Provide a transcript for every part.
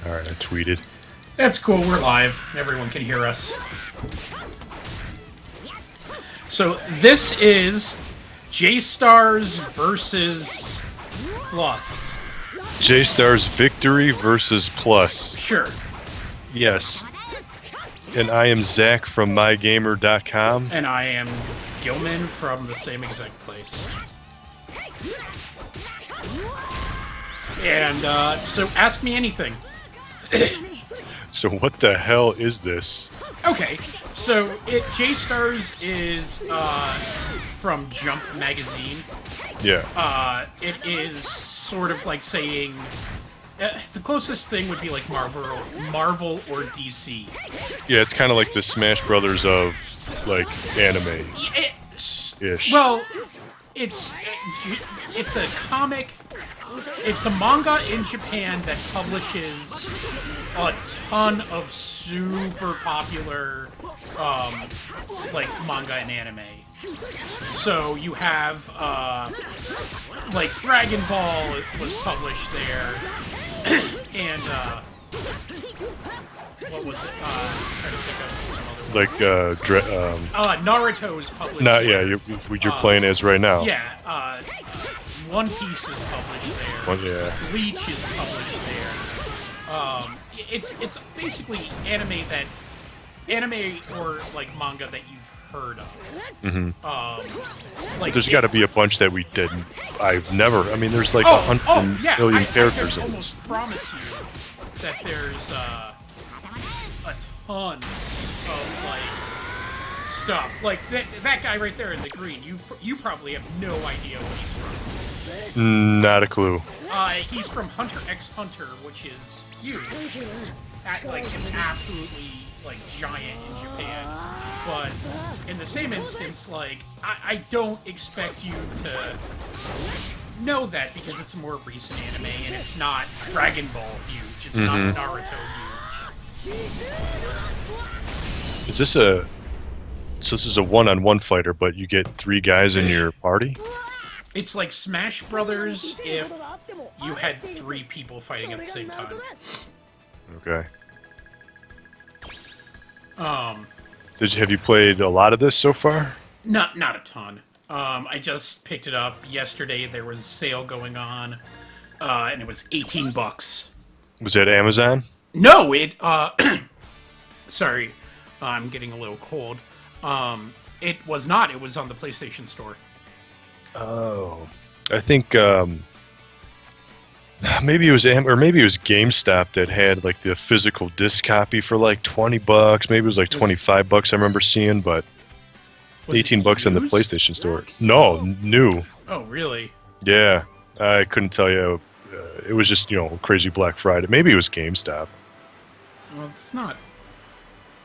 Alright, I tweeted. That's cool, we're live. Everyone can hear us. So, this is J-Stars versus Plus. J-Star's Victory versus Plus. Sure. Yes. And I am Zach from MyGamer.com. And I am Gilman from the same exact place. And, so ask me anything. So what the hell is this? Okay, so J-Stars is from Jump Magazine. Yeah. It is sort of like saying the closest thing would be like Marvel or DC. Yeah, it's kind of like the Smash Brothers of like anime ish. Well, it's a comic. It's a manga in Japan that publishes a ton of super popular, like, manga and anime. So you have, like, Dragon Ball was published there, and, what was it? I'm trying to think of some other ones. Naruto is published there. Yeah, you're playing as right now. Yeah, One Piece is published there. Yeah. Bleach is published there. It's basically anime or like manga that you've heard of. Mm-hmm. Like there's got to be a bunch that we didn't. I've never. I mean, there's like 100 million characters I in can this. almost promise you that there's a ton of like stuff. Like that guy right there in the green. You probably have no idea what he's from. Not a clue. He's from Hunter x Hunter, which is huge. Like, it's absolutely, like, giant in Japan. But, in the same instance, like, I don't expect you to know that because it's a more recent anime and it's not Dragon Ball huge. It's not Naruto huge. Is this a... So this is a one-on-one fighter, but you get 3 guys in your party? It's like Smash Brothers if you had 3 people fighting at the same time. Okay. Have you played a lot of this so far? Not a ton. I just picked it up yesterday. There was a sale going on, and it was $18. Was that Amazon? No, it. Sorry, I'm getting a little cold. It was not. It was on the PlayStation Store. Oh, I think maybe it was GameStop that had like the physical disc copy for like $20. Maybe it was like $25. I remember seeing, but $18 in the PlayStation Store. No, new. Oh, really? Yeah, I couldn't tell you. It was just crazy Black Friday. Maybe it was GameStop. Well, it's not.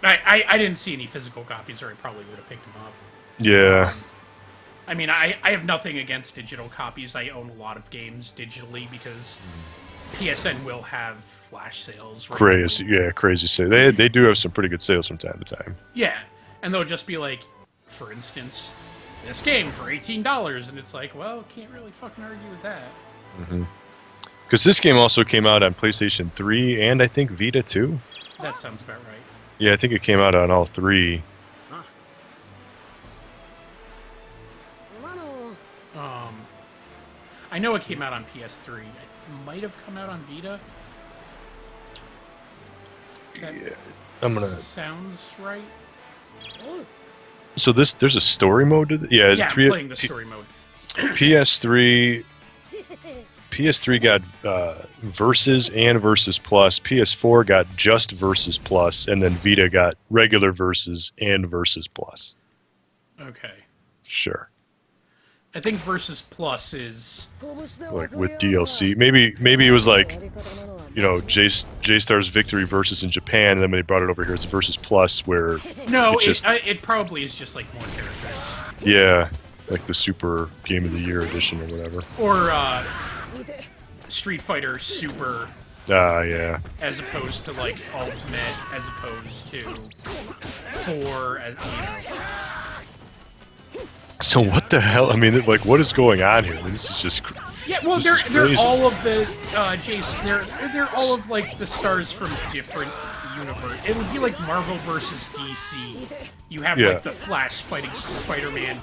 I didn't see any physical copies, or I probably would have picked them up. Yeah. I mean, I have nothing against digital copies. I own a lot of games digitally because PSN will have flash sales. Right? Crazy sale. They do have some pretty good sales from time to time. Yeah, and they'll just be like, for instance, this game for $18, and it's like, well, can't really fucking argue with that. Because this game also came out on PlayStation 3 and I think Vita too. That sounds about right. Yeah, I think it came out on all 3. I know it came out on PS3. It might have come out on Vita. Sounds right. So there's a story mode to I'm playing the story mode. PS3 got Versus and Versus Plus. PS4 got just Versus Plus, and then Vita got regular Versus and Versus Plus. Okay. Sure. I think Versus Plus is like with DLC. Maybe it was like, J-Star's Victory Versus in Japan, and then when they brought it over here, it's Versus Plus, where it probably is just like more characters. Yeah, like the Super Game of the Year edition or whatever. Or Street Fighter Super. Yeah. As opposed to like Ultimate, as opposed to 4. So what the hell? I mean, like, what is going on here? I mean, this is just Yeah, well, This is they're crazy. all of the Jason. They're all of like the stars from different universe. It would be like Marvel versus DC. You have Yeah. like the Flash fighting Spider-Man,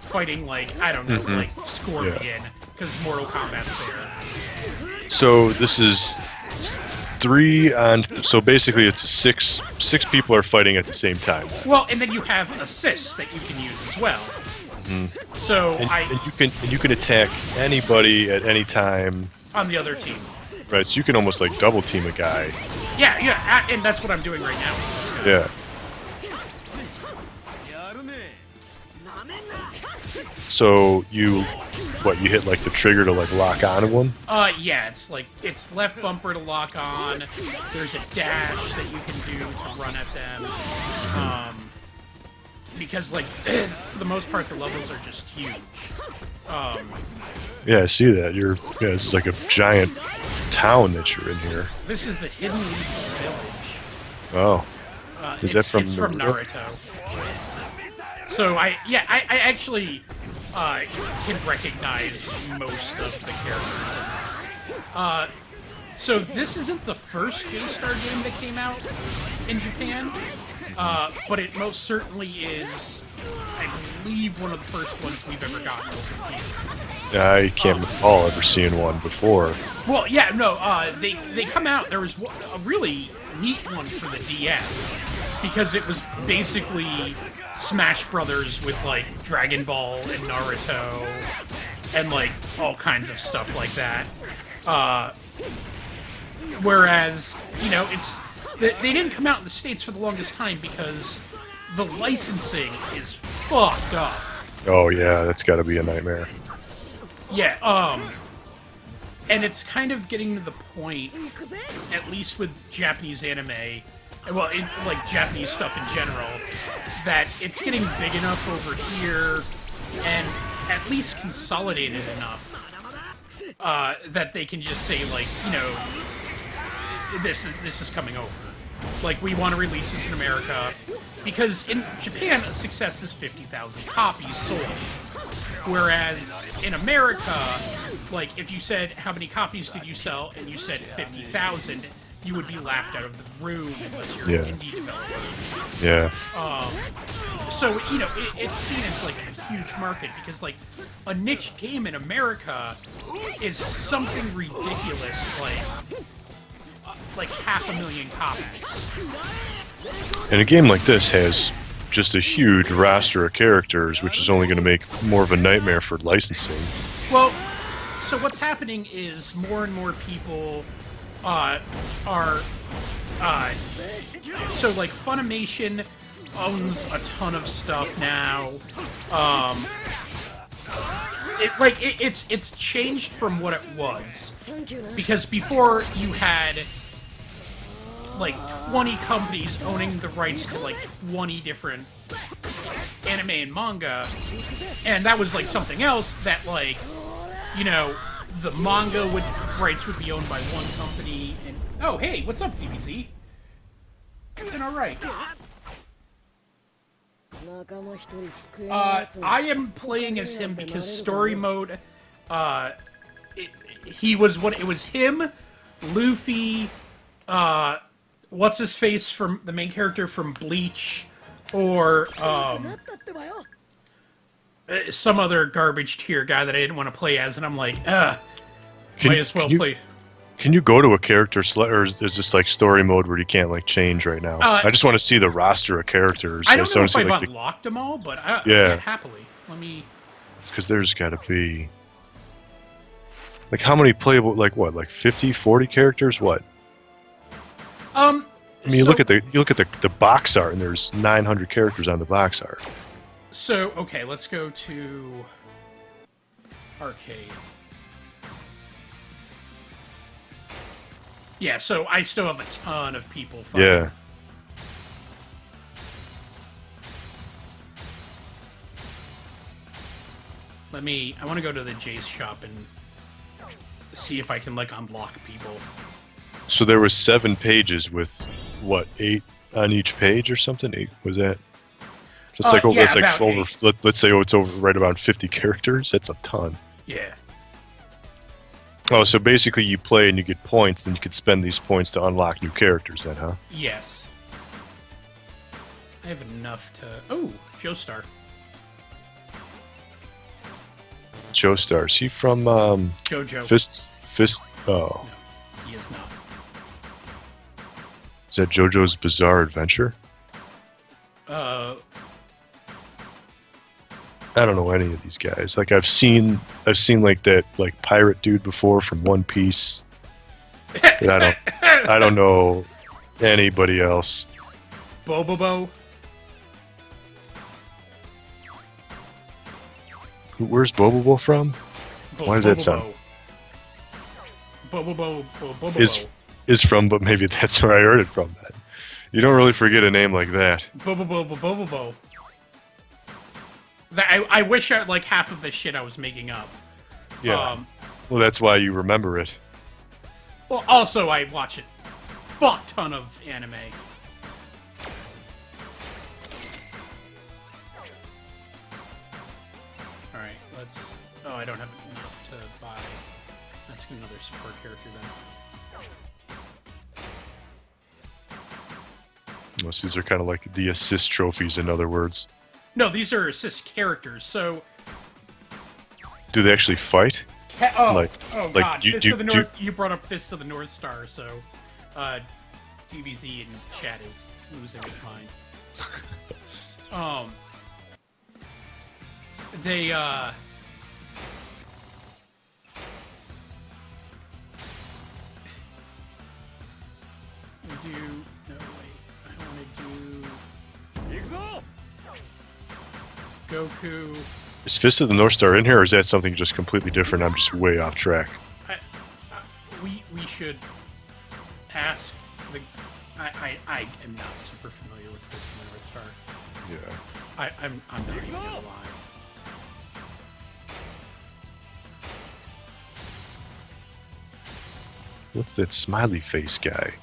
fighting like I don't know, like Scorpion, because Mortal Kombat's there. So this is 3 on. So basically, it's six people are fighting at the same time. Well, and then you have assists that you can use as well. So And you can attack anybody at any time. on the other team. Right, so you can almost like double team a guy. Yeah, and that's what I'm doing right now. With this guy. Yeah. So you hit like the trigger to like lock onto them? Yeah, it's left bumper to lock on. There's a dash that you can do to run at them. Because like for the most part the levels are just huge. Yeah, I see that. This is like a giant town that you're in here. This is the Hidden Leaf Village. Oh. Is that from it's from Naruto? So I actually can recognize most of the characters in this. So this isn't the first J-Star game that came out in Japan, but it most certainly is, I believe, one of the first ones we've ever gotten over here. I can't recall ever seeing one before. Well, yeah, no, they come out. There was a really neat one for the DS because it was basically Smash Brothers with like Dragon Ball and Naruto and like all kinds of stuff like that. Whereas, they didn't come out in the States for the longest time because the licensing is fucked up. Oh yeah, that's got to be a nightmare. Yeah, and it's kind of getting to the point, at least with Japanese anime, well, like Japanese stuff in general, that it's getting big enough over here and at least consolidated enough that they can just say, like, this is coming over. Like, we want to release this in America, because in Japan, a success is 50,000 copies sold. Whereas in America, like, if you said, how many copies did you sell, and you said 50,000, you would be laughed out of the room unless you're an indie developer. Yeah. So, it's seen as, like, a huge market, because, like, a niche game in America is something ridiculous, like 500,000 copies. And a game like this has just a huge roster of characters, which is only going to make more of a nightmare for licensing. Well, so what's happening is more and more people are so like Funimation owns a ton of stuff now. It's changed from what it was, because before you had like 20 companies owning the rights to like 20 different anime and manga, and that was like something else that, like, the manga rights would be owned by one company. And oh, hey, what's up, DBZ? Doing all right. I am playing as him because story mode. It was him, Luffy. What's his face from the main character from Bleach, or some other garbage tier guy that I didn't want to play as, and I'm like, might as well play. Can you go to a character or is this like story mode where you can't like change right now? I just want to see the roster of characters. I don't know if I've like unlocked them all, but happily. Let me. Because there's got to be like how many playable, like what, like 50, 40 characters? What? I mean, you look at the box art, and there's 900 characters on the box art. So, okay, let's go to arcade. Yeah, so I still have a ton of people fighting. Yeah. I want to go to the Jace shop and see if I can, like, unlock people. So there was 7 pages with, what, 8 on each page or something? 8, was that? So it's let's say it's over right around 50 characters. That's a ton. Yeah. Oh, so basically you play and you get points, then you could spend these points to unlock new characters then, huh? Yes. I have enough to... Oh, Joestar. Joestar. Is he from, Jojo. Fist... Oh. No, he is not. Is that JoJo's Bizarre Adventure? I don't know any of these guys. Like I've seen like that like pirate dude before from One Piece. But I don't know anybody else. Bobobo. Where's Bobobo from? Why does that sound? Bobobo. Is from, but maybe that's where I heard it from. That you don't really forget a name like that. Bobobo. I wish like half of this shit I was making up. Yeah. Well, that's why you remember it. Well, also I watch a fuck ton of anime. All right, let's. Oh, I don't have enough to buy. Let's get another support character then. Most these are kind of like the assist trophies, in other words. No, these are assist characters. So. Do they actually fight? God! Fist of the North. You brought up Fist of the North Star, so DBZ in chat is losing his mind. They do. No wait, I want to do. Goku. Is Fist of the North Star in here, or is that something just completely different? I'm just way off track. We should ask the. I am not super familiar with Fist of the North Star. Yeah. I'm not even gonna lie. What's that smiley face guy?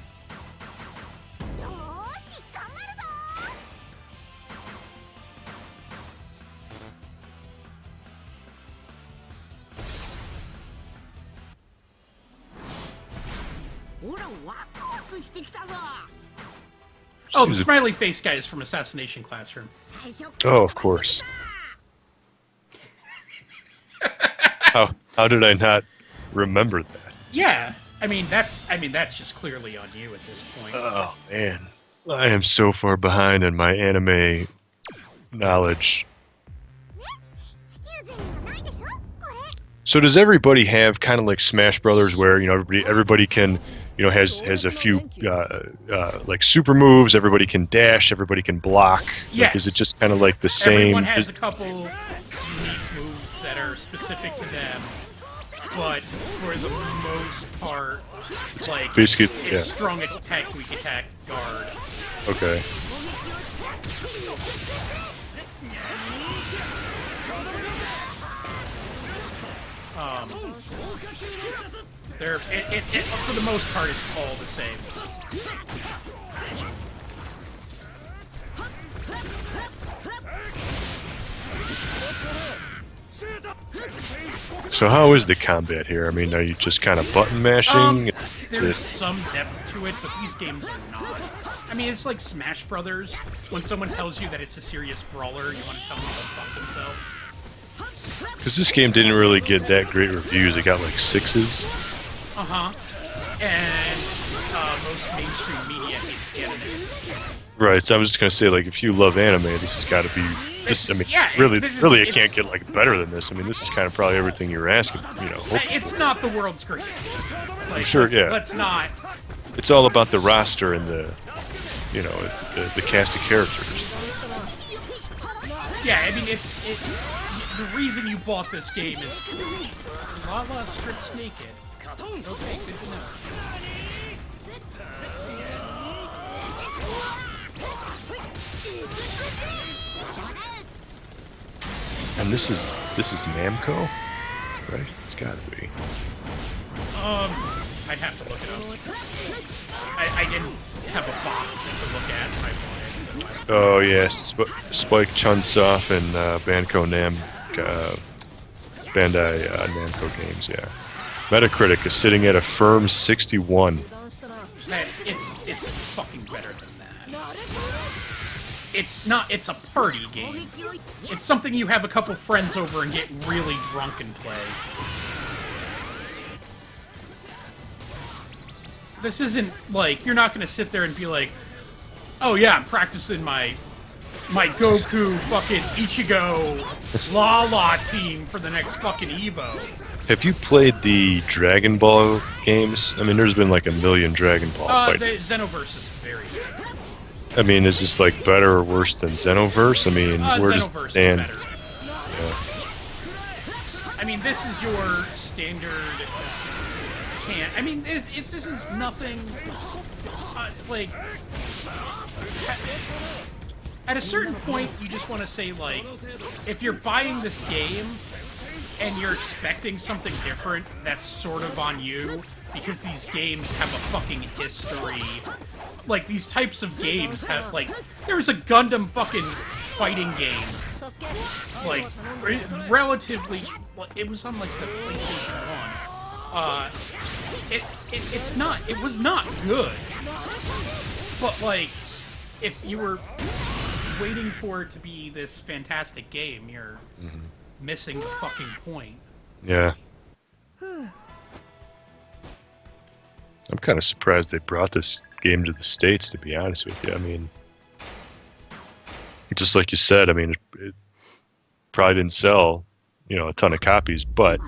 Oh, the smiley face guy is from Assassination Classroom. Oh, of course. How did I not remember that? Yeah, I mean that's just clearly on you at this point. Oh man, I am so far behind in my anime knowledge. So does everybody have kind of like Smash Brothers, where everybody can has a few like super moves? Everybody can dash. Everybody can block. Yes. Like, is it just kind of like the same? Everyone has a couple unique moves that are specific to them, but for the most part, like basically it's strong attack, weak attack, guard. Okay. For the most part, it's all the same. So how is the combat here? I mean, are you just kind of button mashing? There's some depth to it, but these games are not. I mean, it's like Smash Brothers. When someone tells you that it's a serious brawler, you want to tell them to go fuck themselves. Because this game didn't really get that great reviews. It got like 6s. And most mainstream media hates anime. Right, so I was just gonna say, like, if you love anime, this has got to be. This, I mean, really, it can't get like better than this. I mean, this is kind of probably everything you're asking. It's not the world's greatest. Like, I'm sure, Let's not. It's all about the roster and the cast of characters. Yeah, I mean, the reason you bought this game is Lala strips naked. Okay, good to know. And this is Namco, right? It's got to be. I'd have to look it up. I didn't have a box to look at when I bought it, so. Oh yes, Spike Chunsoft and Bandai Namco Games, yeah. Metacritic is sitting at a firm 61. It's fucking better than that. It's not. It's a party game. It's something you have a couple friends over and get really drunk and play. This isn't like you're not gonna sit there and be like, oh yeah, I'm practicing my Goku fucking Ichigo La team for the next fucking Evo. Have you played the Dragon Ball games? I mean, there's been like a million Dragon Ball fights. The Xenoverse is very good. I mean, is this like better or worse than Xenoverse? I mean, where does it Xenoverse stand? is better. I mean, this is your standard. I mean, this is nothing. Like, at a certain point, you just want to say like, if you're buying this game and you're expecting something different, that's sort of on you, because these games have a fucking history. Like, these types of games have, like, there was a Gundam fucking fighting game, like, relatively, it was on, like, the PlayStation 1. It was not good. But, like, if you were waiting for it to be this fantastic game, you're missing the fucking point. Yeah. I'm kind of surprised they brought this game to the States, to be honest with you. I mean, just like you said, I mean, it probably didn't sell, a ton of copies, but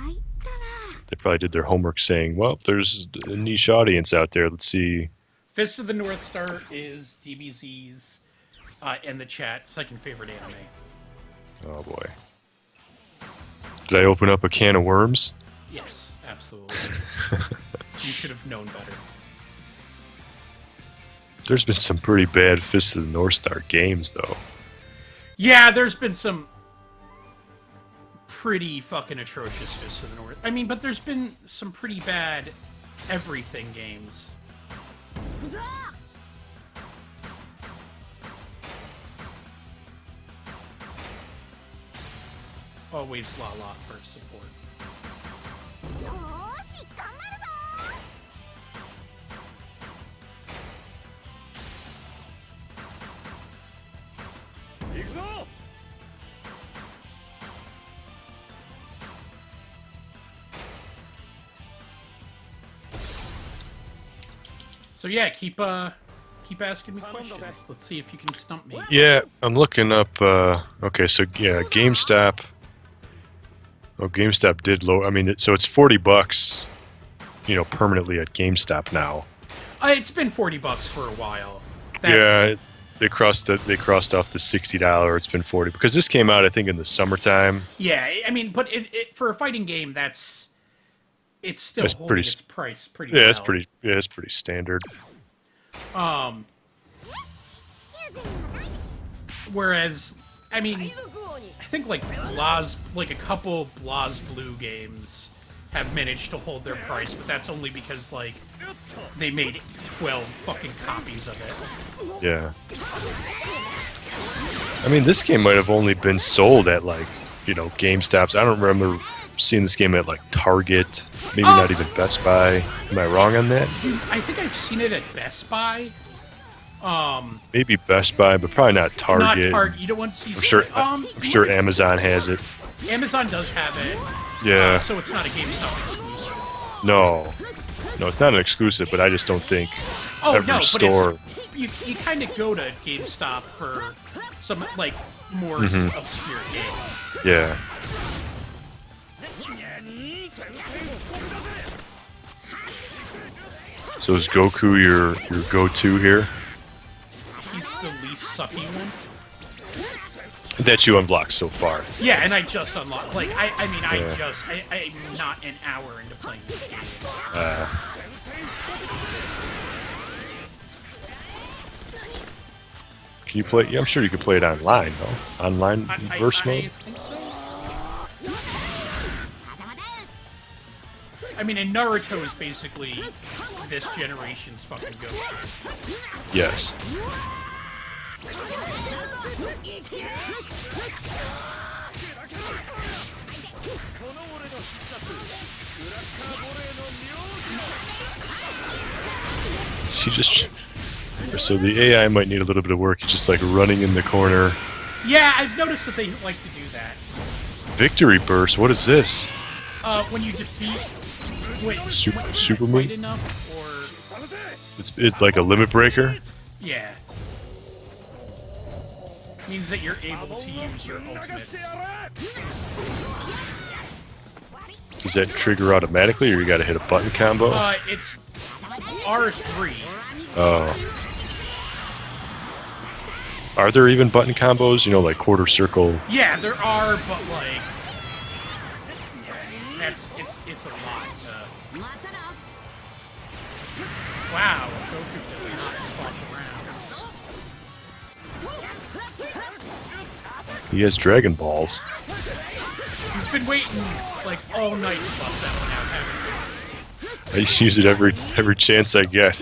they probably did their homework saying, well, there's a niche audience out there. Let's see. Fist of the North Star is DBZ's, in the chat, second favorite anime. Oh, boy. Did I open up a can of worms? Yes, absolutely. You should have known better. There's been some pretty bad Fist of the North Star games, though. Yeah, there's been some pretty fucking atrocious Fist of the North. I mean, but there's been some pretty bad everything games. Always Lala for support. So yeah, keep asking me questions. Let's see if you can stump me. Yeah, I'm looking up. Okay, so yeah, GameStop. Oh, GameStop did low. I mean, so it's $40, permanently at GameStop now. It's been $40 for a while. Yeah, they crossed off the $60. It's been $40 because this came out, I think, in the summertime. Yeah, I mean, but it for a fighting game, it's still holding its price pretty well. It's pretty standard. Whereas, I mean, I think like a couple BlazBlue games have managed to hold their price, but that's only because like they made 12 fucking copies of it. Yeah. I mean, this game might have only been sold at like, GameStops. I don't remember seeing this game at like Target, maybe not even Best Buy. Am I wrong on that? I think I've seen it at Best Buy. Maybe Best Buy, but probably not Target. Not Target. You don't want to see. I'm sure Amazon has it. Amazon does have it. Yeah. So it's not a GameStop exclusive. No, it's not an exclusive, but I just don't think every store. But you kind of go to GameStop for some like more obscure games. Yeah. So is Goku your go-to here? He's the least sucky one. That you unlocked so far. Yeah, and I just unlocked. Like, I'm not an hour into playing this game. Can you play? Yeah, I'm sure you could play it online, though. Online verse mode? I think so. I mean, and Naruto is basically this generation's fucking Goku. Yes. She just... So the AI might need a little bit of work. It's just like running in the corner. Yeah, I've noticed that they like to do that. Victory burst. What is this? When you defeat... Wait, Super quite move? enough, or... It's like a limit breaker. Yeah. Means that you're able to use your ultimates. Does that trigger automatically, or you gotta hit a button combo? It's R3. Oh. Are there even button combos? You know, like quarter circle? Yeah, there are, but like... It's a lot to... Wow, Goku does not fuck around. He has Dragon Balls. He's been waiting, like, all night to bust that one out, haven't I used to use it every chance I get.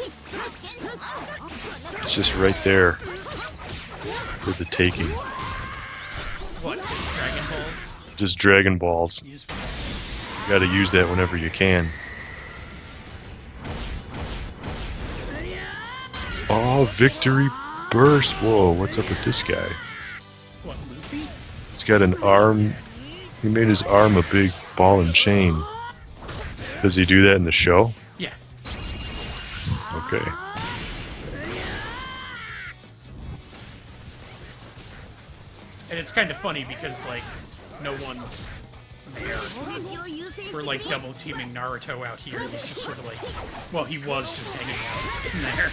It's just right there for the taking. you? What, just Dragon Balls? Just Dragon Balls. You just... You gotta use that whenever you can. Oh, victory burst! Whoa, what's up with this guy? What, Luffy? He's got an arm. He made his arm a big ball and chain. Does he do that in the show? Yeah. Okay. And it's kind of funny because, like, no one's there. We're, like, double teaming Naruto out here. He's just sort of like, well, he was just hanging out in there.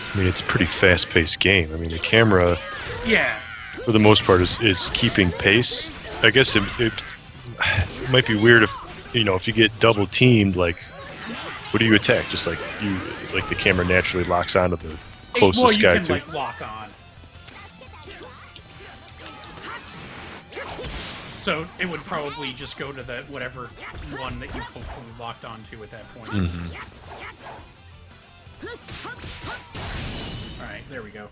I mean, it's a pretty fast-paced game. I mean, the camera, Yeah. for the most part, is keeping pace. I guess it might be weird if, you know, if you get double teamed, like, what do you attack? Just like the camera naturally locks onto the closest well, you guy can, to. like, lock on. So it would probably just go to the whatever one that you've hopefully locked onto at that point. Mhm. Alright, there we go.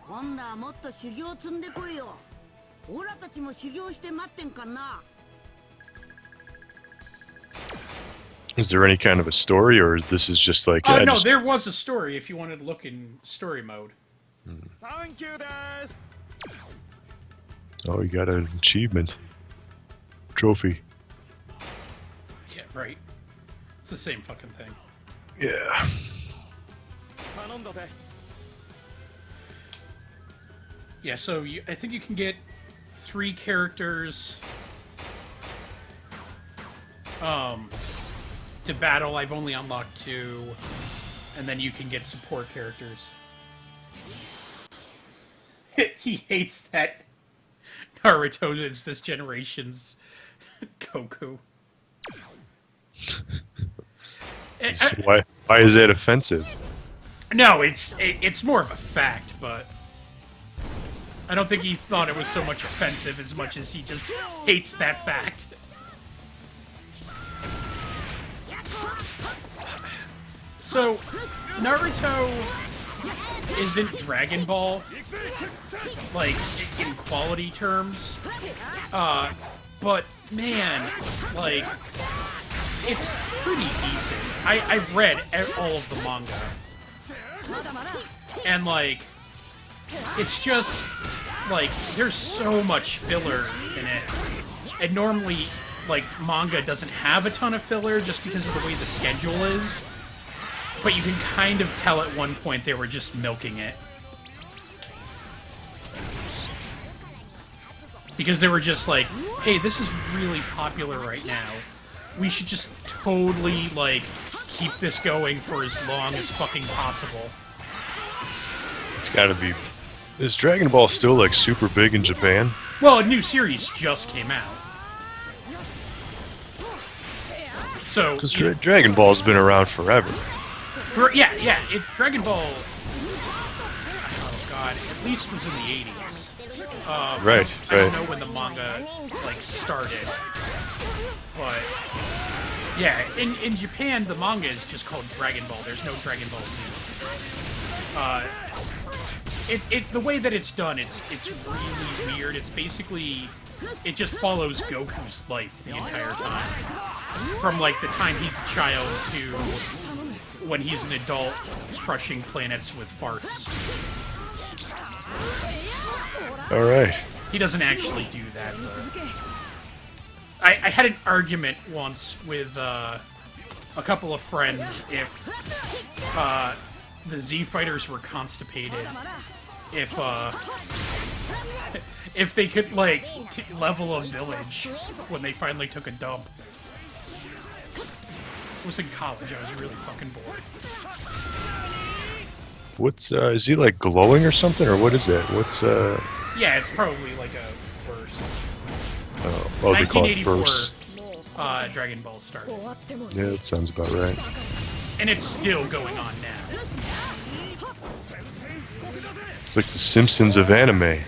今度はもっと修行積んでこいよ。オラたちも修行して待ってんかな。 Is there any kind of a story, or this is just like? Oh, I no, just- there was a story if you wanted to look in story mode. Oh, you got an achievement. Trophy. Yeah, right. It's the same fucking thing. Yeah. Yeah, so I think you can get 3 characters to battle. I've only unlocked 2, and then you can get support characters. He hates that Naruto is this generation's Goku. Why is that offensive? No, it's more of a fact, but I don't think he thought it was so much offensive as much as he just hates that fact. So, Naruto isn't Dragon Ball, like, in quality terms, but, man, like, it's pretty decent. I've read all of the manga, and, like, it's just, like, there's so much filler in it, and normally, like, manga doesn't have a ton of filler just because of the way the schedule is. But you can kind of tell at one point they were just milking it. Because they were just like, hey, this is really popular right now. We should just totally, like, keep this going for as long as fucking possible. It's gotta be Is Dragon Ball still like super big in Japan? Well, a new series just came out. So, Because Dragon Ball's been around forever. yeah, it's Dragon Ball. Oh God, at least was in the 80s. Right. I don't know when the manga like started, but yeah, in Japan the manga is just called Dragon Ball. There's no Dragon Ball Z. The way that it's done, it's really weird. It's basically it just follows Goku's life the entire time, from like the time he's a child to when he's an adult, crushing planets with farts. All right. He doesn't actually do that, but I had an argument once with a couple of friends if the Z Fighters were constipated, if they could like level a village when they finally took a dump. I was in college. I was really fucking bored. What's is he like glowing or something, or what is that? What's Yeah, it's probably like a burst. Oh, they call it 1984, bursts. Dragon Ball started, Yeah, that sounds about right. and it's still going on now. It's like the Simpsons of anime.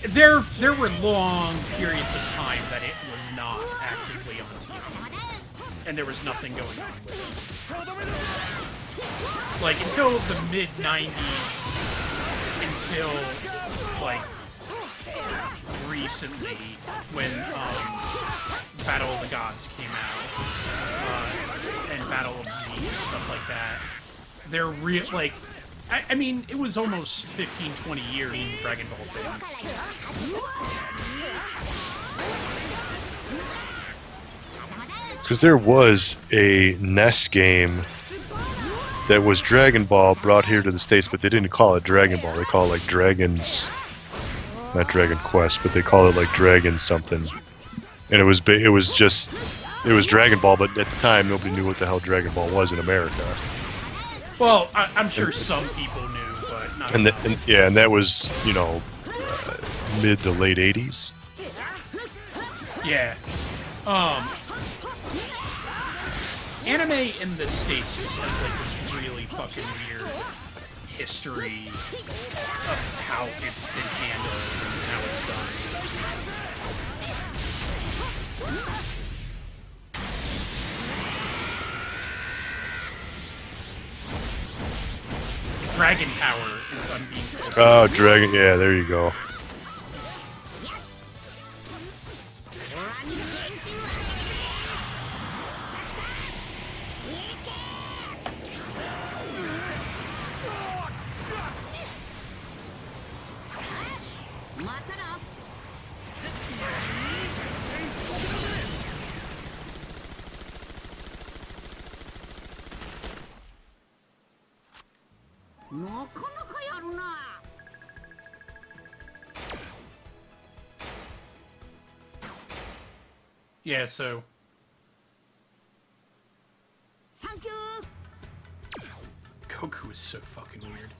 There were long periods of time that it was not actively on TV, and there was nothing going on with it. Like until the mid '90s, until like recently when Battle of the Gods came out and Battle of Z and stuff like that. They're real like. I mean, it was almost 15, 20 years in Dragon Ball things. Because there was a NES game that was Dragon Ball brought here to the States, but they didn't call it Dragon Ball. They call it like Dragons, not Dragon Quest, but they call it like Dragon something. And it was Dragon Ball, but at the time nobody knew what the hell Dragon Ball was in America. Well, I'm sure some people knew, but not enough. And that was, mid to late 80s. Yeah. Anime in the States just has like this really fucking weird history of how it's been handled and how it's done. Dragon power is unbeatable. Oh, Dragon, yeah, there you go. Yeah, so Thank you. Goku is so fucking weird.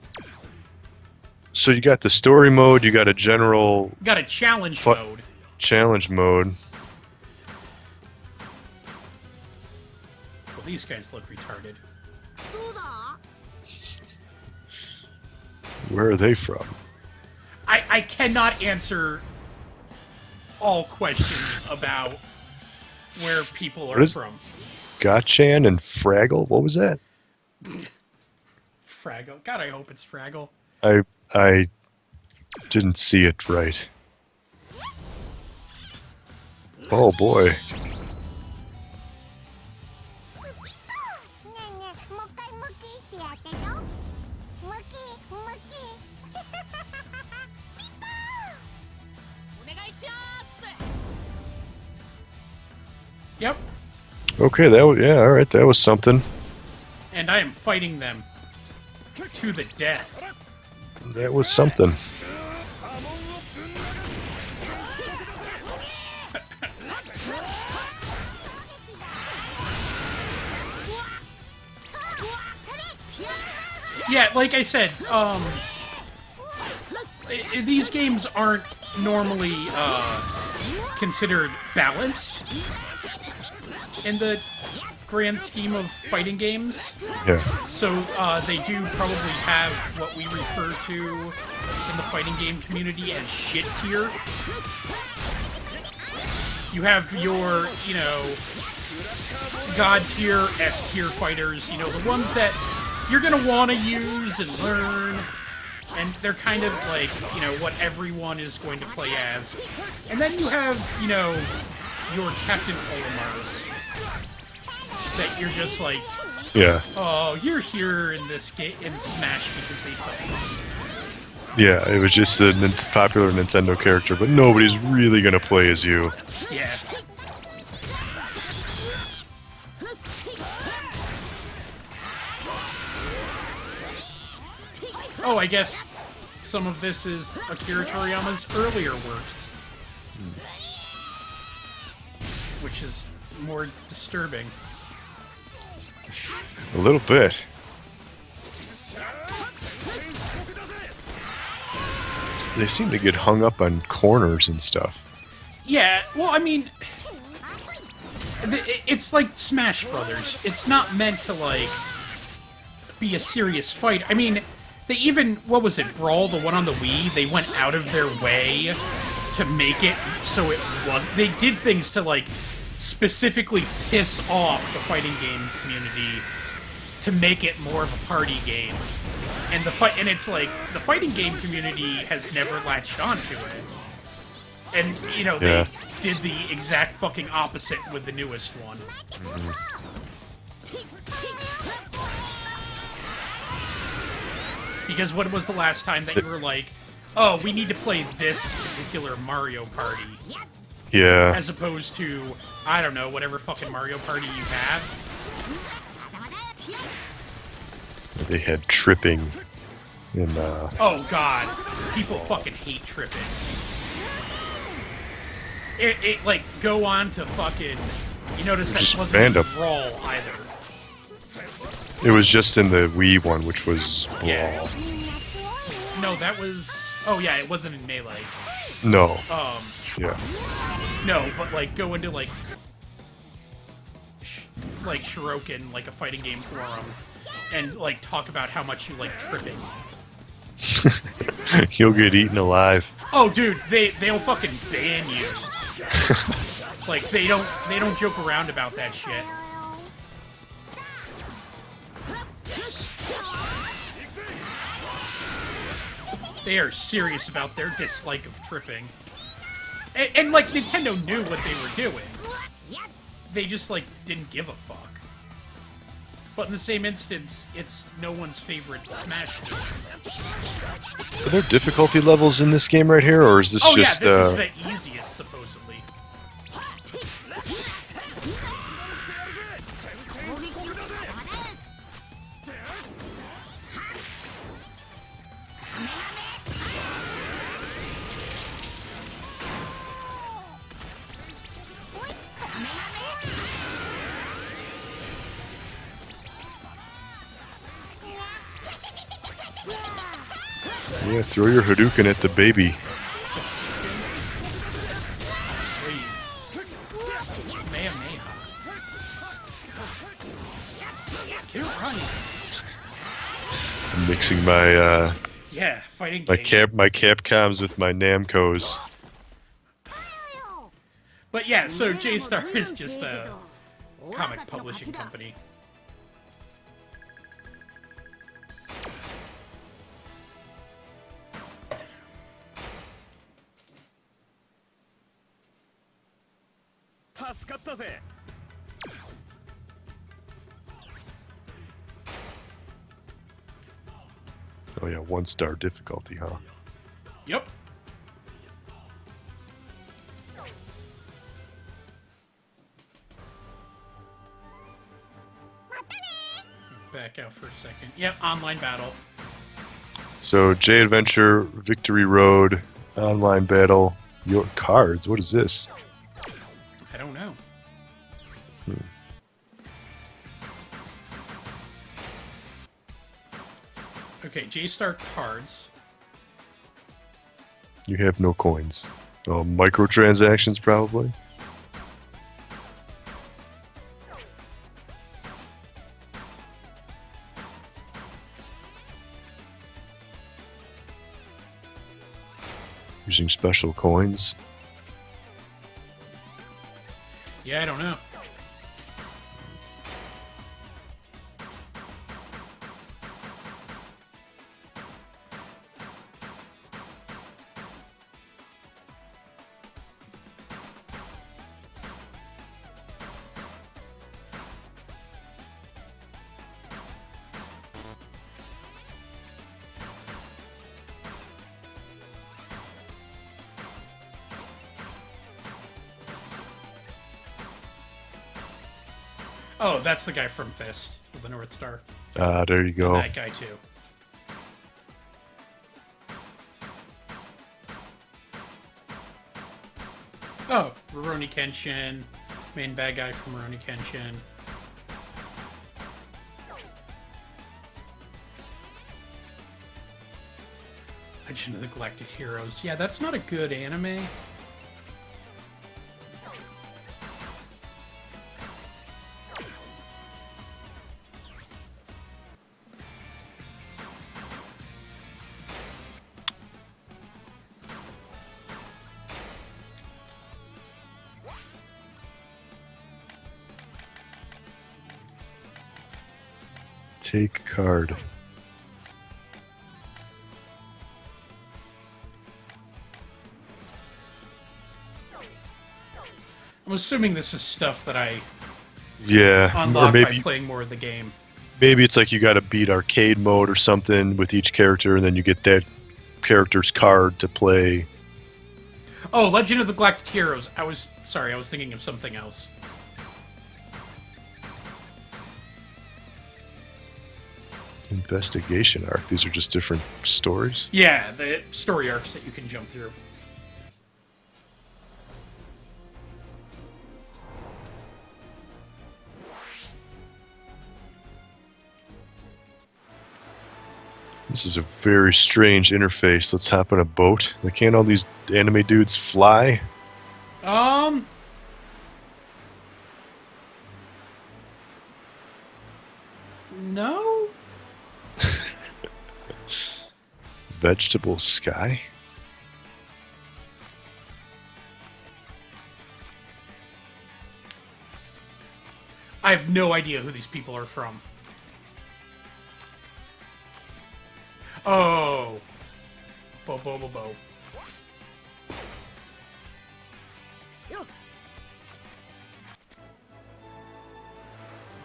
So you got the story mode, you got a general You got a challenge mode. challenge mode. Well, these guys look retarded. Where are they from? I cannot answer all questions about where people are from. Gotchan and Fraggle? What was that? Fraggle. God, I hope it's Fraggle. I didn't see it right. Oh boy. Yep. Okay, that was, yeah, alright, that was something. And I am fighting them to the death. That was something. Yeah, like I said, these games aren't normally considered balanced in the grand scheme of fighting games. Yeah. So they do probably have what we refer to in the fighting game community as shit tier. You have your, God tier, S tier fighters, the ones that you're going to want to use and learn. And they're kind of like, what everyone is going to play as. And then you have, your Captain Olimars. That you're just like, Yeah. oh, you're here in this game in Smash because they fight. Yeah, it was just a popular Nintendo character, but nobody's really gonna play as you. Yeah. Oh, I guess some of this is Akira Toriyama's earlier works. Which is more disturbing. A little bit. They seem to get hung up on corners and stuff. Yeah, well, I mean, it's like Smash Brothers. It's not meant to, like, be a serious fight. I mean, they even, what was it, Brawl, the one on the Wii? They went out of their way to make it so it was... They did things to, like, specifically piss off the fighting game community to make it more of a party game. And it's like, the fighting game community has never latched onto it. And, they did the exact fucking opposite with the newest one. Mm-hmm. Because when was the last time that you were like, oh, we need to play this particular Mario Party? Yeah. As opposed to, I don't know, whatever fucking Mario Party you have. They had tripping in, Oh, God. People fucking hate tripping. It like, go on to fucking... You notice that Just wasn't random. a brawl either. It was just in the Wii one, which was Brawl. Yeah. No, that was... Oh, yeah, it wasn't in Melee. No. Yeah. No, but, like, go into, like... Shiroken, like a fighting game forum, and, like, talk about how much you like tripping. You'll get eaten alive. Oh, dude, they'll fucking ban you. Like, they don't joke around about that shit. They are serious about their dislike of tripping. And like, Nintendo knew what they were doing. They just, like, didn't give a fuck. But in the same instance, it's no one's favorite Smash game. Are there difficulty levels in this game right here, or is this just... yeah, this is the easiest, supposedly. Yeah, throw your Hadouken at the baby. Please. Kamehameha. Get it right. I'm mixing my, Yeah, fighting my game. my Capcoms with my Namcos. But yeah, so J-Star is just a comic publishing company. Oh yeah, 1-star difficulty, huh? Yep. Back out for a second. Yep, online battle. So, J Adventure, Victory Road, Online Battle, your cards. What is this? I don't know. Okay, J-Star cards. You have no coins. Oh, microtransactions probably. Using special coins. Yeah, I don't know. Oh, that's the guy from Fist with the North Star. Ah, there you go. That guy too. Oh, Rurouni Kenshin, main bad guy from Rurouni Kenshin. Legend of the Galactic Heroes. Yeah, that's not a good anime. Take card. I'm assuming this is stuff that I Yeah, or unlock by maybe playing more of the game. maybe it's like you got to beat arcade mode or something with each character, and then you get that character's card to play. Oh, Legend of the Galactic Heroes. I was thinking of something else. Investigation arc. These are just different stories. Yeah, the story arcs that you can jump through. This is a very strange interface. Let's hop on a boat. Like, can't all these anime dudes fly? No? Vegetable sky? I have no idea who these people are from. Oh. Bo bo bo bo.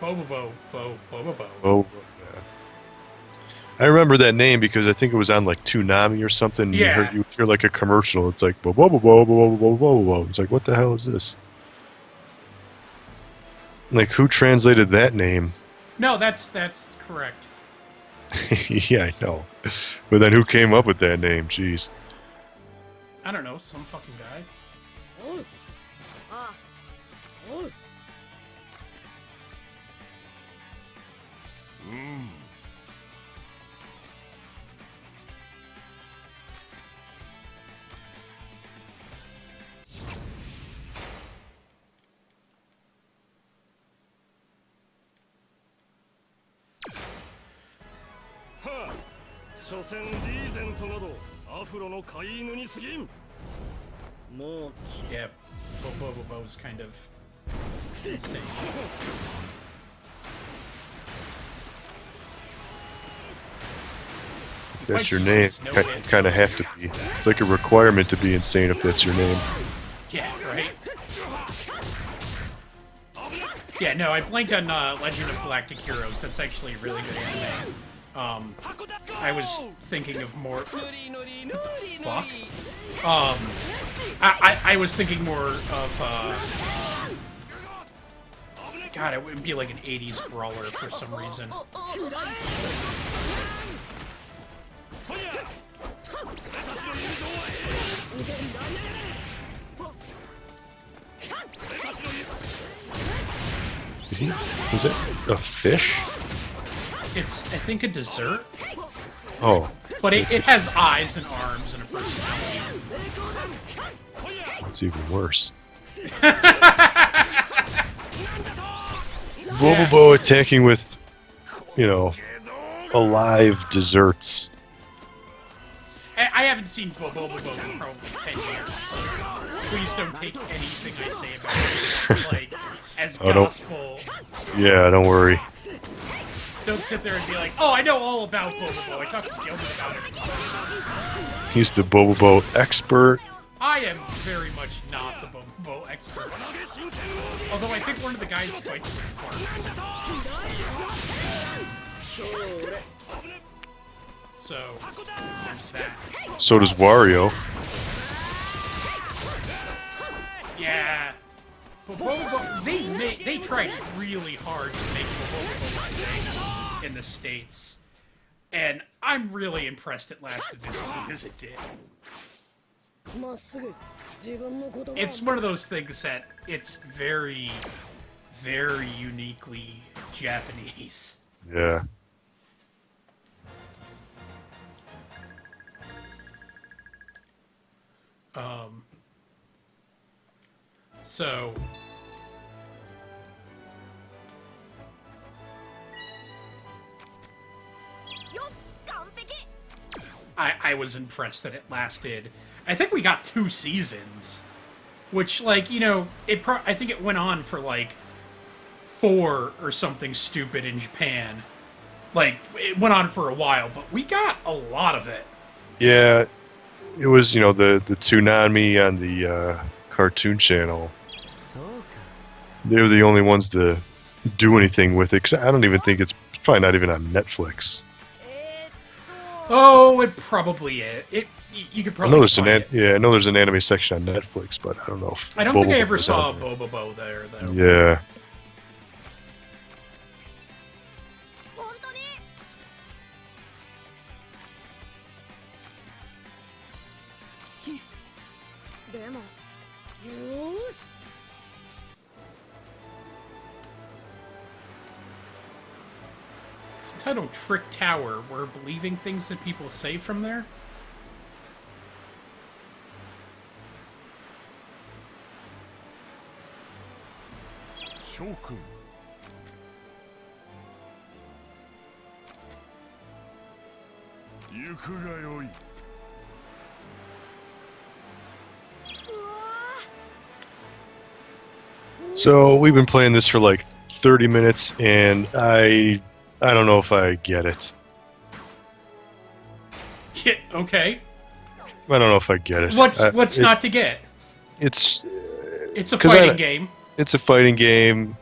Bo bo bo bo bo bo bo. Oh, yeah. I remember that name because I think it was on like Toonami or something. Yeah. You hear like a commercial. It's like, bo bo bo bo bo bo bo bo. It's like, what the hell is this? Like, who translated that name? No, that's correct. Yeah, I know. But then who came up with that name? Jeez. I don't know, some fucking guy. Yeah, Bo bo bo bo is kind of insane. If that's your name, kind of have to be. It's like a requirement to be insane if that's your name. Yeah, right? Yeah, no, I blanked on Legend of Galactic Heroes. That's actually a really good anime. I was thinking of more... What the fuck? I was thinking more of, God, it would be like an 80s brawler for some reason. Was it a fish? It's, I think, a dessert. Oh, But it has eyes and arms and a personality. that's even worse. Bobobo attacking with, alive desserts. I haven't seen Bobobo in probably 10 years. Please don't take anything I say about it as gospel. Yeah, don't worry. Don't sit there and be like, oh, I know all about Bobobo. I talked to Gilbert about it. He's the Bobobo expert. I am very much not the Bobobo expert. Although I think one of the guys fights with farts. So, there's that. So does Wario. Yeah. Bobobo, they tried really hard to make Bobobo a thing in the States. And I'm really impressed it lasted as long as it did. It's one of those things that it's very, very uniquely Japanese. Yeah. So I was impressed that it lasted. I think we got 2 seasons, which, I think it went on for 4 or something stupid in Japan. It went on for a while, but we got a lot of it. Yeah, it was, the Toonami on the Cartoon Channel. They were the only ones to do anything with it, 'cause I don't even think it's probably not even on Netflix. Oh, it probably is. You could probably find it. I know there's an anime section on Netflix, but I don't know if I don't think I Bobobo ever was saw on there. Bobobo there, though. Yeah. It's entitled Trick Tower. We're believing things that people say from there? Shokun. Yuku ga yoi. So we've been playing this for 30 minutes, and I don't know if I get it. Yeah, okay. I don't know if I get it. What's not to get? It's a 'cause fighting game. It's a fighting game.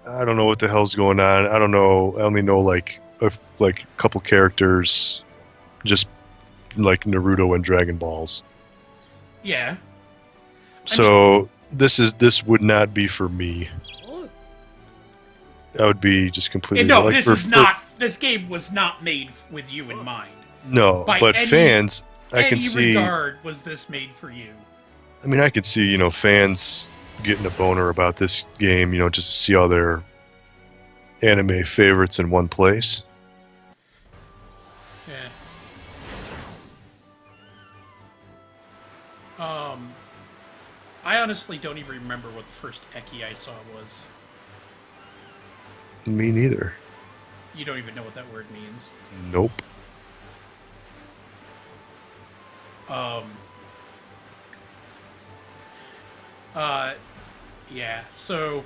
I don't know what the hell's going on. I don't know. I only know a couple characters, just like Naruto and Dragon Balls. Yeah. So this would not be for me. That would be just completely. No, this game was not made with you in mind. No, By but fans, I can any see. regard was this made for you? I mean, I can see fans getting a boner about this game. Just to see all their anime favorites in one place. Yeah. I honestly don't even remember what the first Eki I saw was. Me neither. You don't even know what that word means. Nope. Yeah, so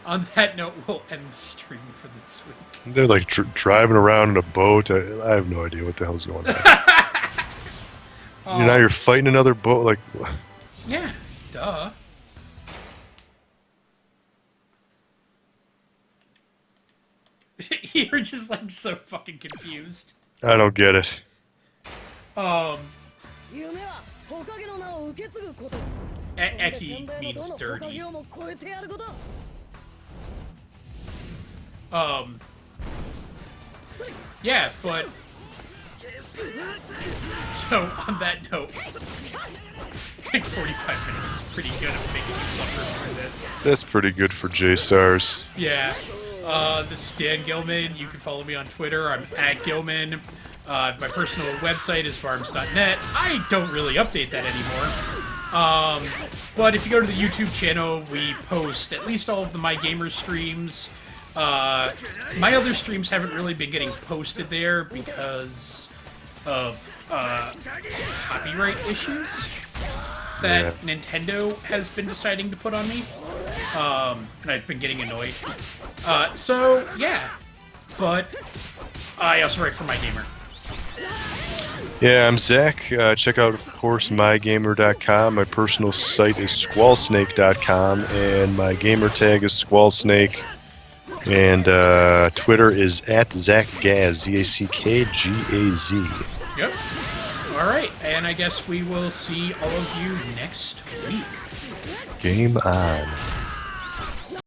on that note, we'll end the stream for this week. They're driving around in a boat. I have no idea what the hell's going on. Now you're fighting another boat. Yeah, duh. You're just so fucking confused. I don't get it. Eki means dirty. Yeah, but so on that note, I think 45 minutes is pretty good of making you suffer through this. That's pretty good for J-Stars. Yeah. This is Dan Gilman. You can follow me on Twitter. I'm at Gilman. My personal website is farms.net. I don't really update that anymore. But if you go to the YouTube channel, we post at least all of the MyGamer streams. My other streams haven't really been getting posted there because of copyright issues that Nintendo has been deciding to put on me. And I've been getting annoyed. So, yeah. But I also write for MyGamer. Yeah, I'm Zach. Check out, of course, mygamer.com. My personal site is squallsnake.com, and my gamer tag is squallsnake. And Twitter is at ZachGaz, ZACKGAZ. Yep. Alright, and I guess we will see all of you next week. Game on.